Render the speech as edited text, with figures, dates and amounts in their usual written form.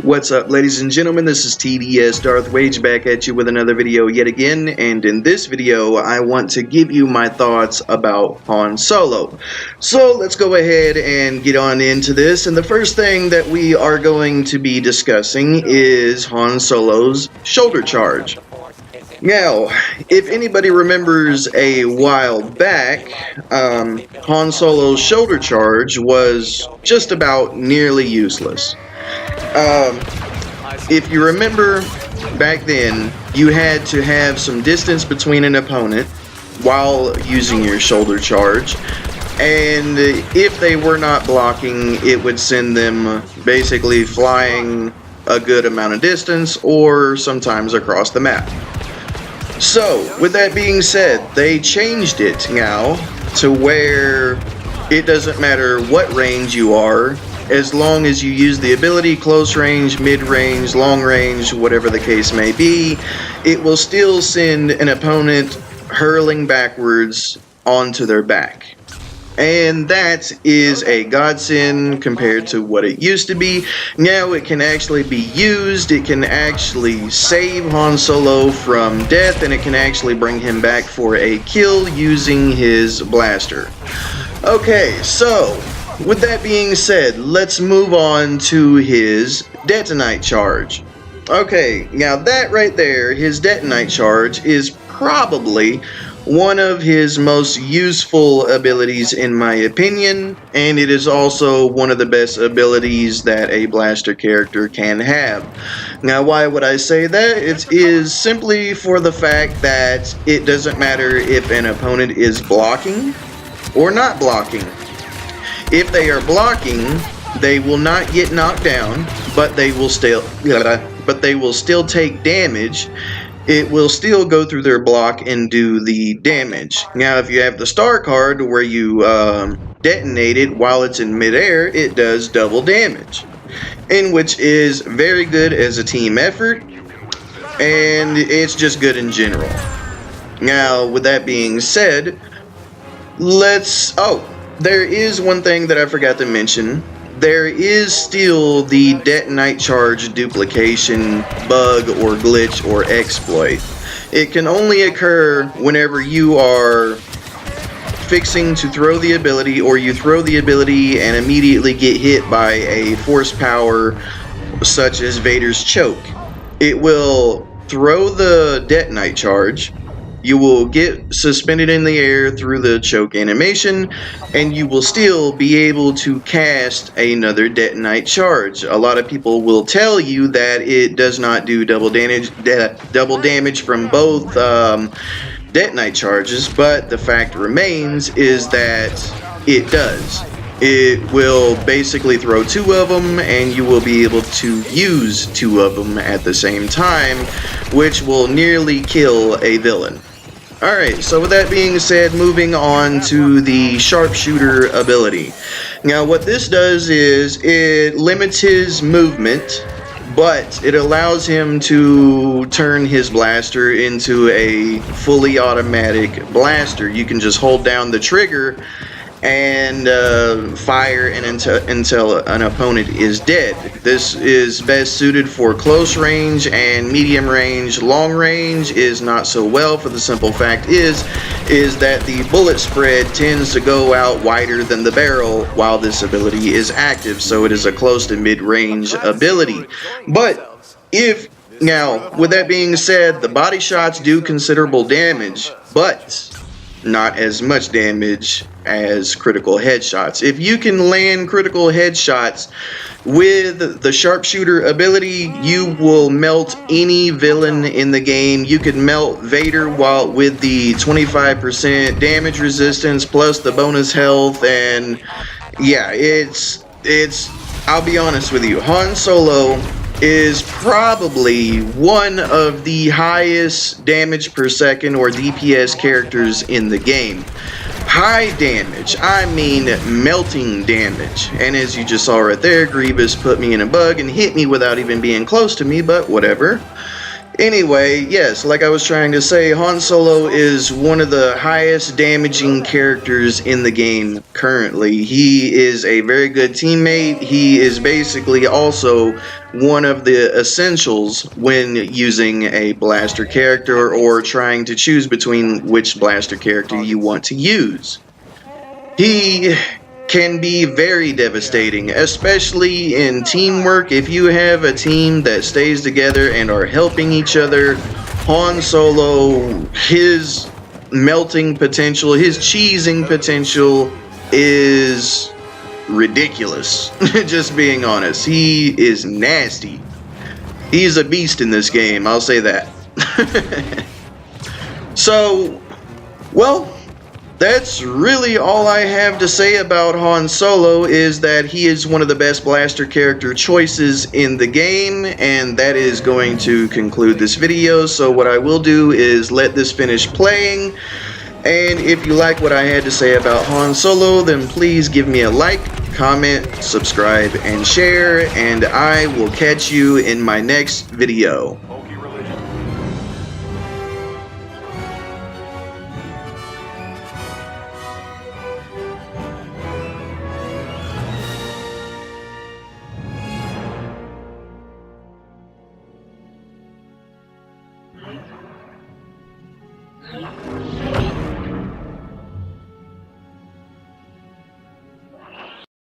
What's up, ladies and gentlemen? This is TDS Darth Wage back at you with another video yet again, and in this video I want to give you my thoughts about Han Solo. So let's go ahead and get on into this, and the first thing that we are going to be discussing is Han Solo's shoulder charge. Now, if anybody remembers a while back, Han Solo's shoulder charge was just about nearly useless. If you remember back then, you had to have some distance between an opponent while using your shoulder charge, and if they were not blocking, it would send them basically flying a good amount of distance or sometimes across the map. So, with that being said, they changed it now to where it doesn't matter what range you are, as long as you use the ability close range, mid range, long range, whatever the case may be, it will still send an opponent hurling backwards onto their back. And that is a godsend compared to what it used to be. Now it can actually be used, it can actually save Han Solo from death, and it can actually bring him back for a kill using his blaster. Okay, so with that being said, let's move on to his detonite charge. Okay, now that right there, his detonite charge, is probably one of his most useful abilities in my opinion, and it is also one of the best abilities that a blaster character can have. Now, why would I say that? It is simply for the fact that it doesn't matter if an opponent is blocking or not blocking. If they are blocking, they will not get knocked down, but they will still take damage. It will still go through their block and do the damage. Now, if you have the star card where you detonate it while it's in midair, it does double damage, and which is very good as a team effort, and it's just good in general. Now, with that being said, there is one thing that I forgot to mention. There is still the detonite charge duplication bug or glitch or exploit. It can only occur whenever you are fixing to throw the ability, or you throw the ability and immediately get hit by a force power such as Vader's choke. It will throw the detonite charge. You will get suspended in the air through the choke animation, and you will still be able to cast another detonite charge. A lot of people will tell you that it does not do double damage from both detonite charges, but the fact remains is that it does. It will basically throw two of them, and you will be able to use two of them at the same time, which will nearly kill a villain. Alright, so with that being said, moving on to the sharpshooter ability. Now, what this does is it limits his movement, but it allows him to turn his blaster into a fully automatic blaster. You can just hold down the trigger and fire until an opponent is dead. This is best suited for close range and medium range. Long range is not so well, for the simple fact is that the bullet spread tends to go out wider than the barrel while this ability is active, so it is a close to mid-range ability. But now, with that being said, the body shots do considerable damage, but not as much damage as critical headshots. If you can land critical headshots with the sharpshooter ability, you will melt any villain in the game. You can melt Vader with the 25% damage resistance plus the bonus health, and yeah, I'll be honest with you, Han Solo is probably one of the highest damage per second or DPS characters in the game. High damage, I mean melting damage. And as you just saw right there, Grievous put me in a bug and hit me without even being close to me, but whatever. Anyway, yes, like I was trying to say, Han Solo is one of the highest damaging characters in the game currently. He is a very good teammate. He is basically also one of the essentials when using a blaster character or trying to choose between which blaster character you want to use. He can be very devastating, especially in teamwork. If you have a team that stays together and are helping each other, Han Solo, his melting potential, his cheesing potential is ridiculous. Just being honest, he is nasty. He's a beast in this game, I'll say that. So, well, that's really all I have to say about Han Solo, is that he is one of the best blaster character choices in the game, and that is going to conclude this video. So what I will do is let this finish playing, and if you like what I had to say about Han Solo, then please give me a like, comment, subscribe, and share, and I will catch you in my next video. Yeah.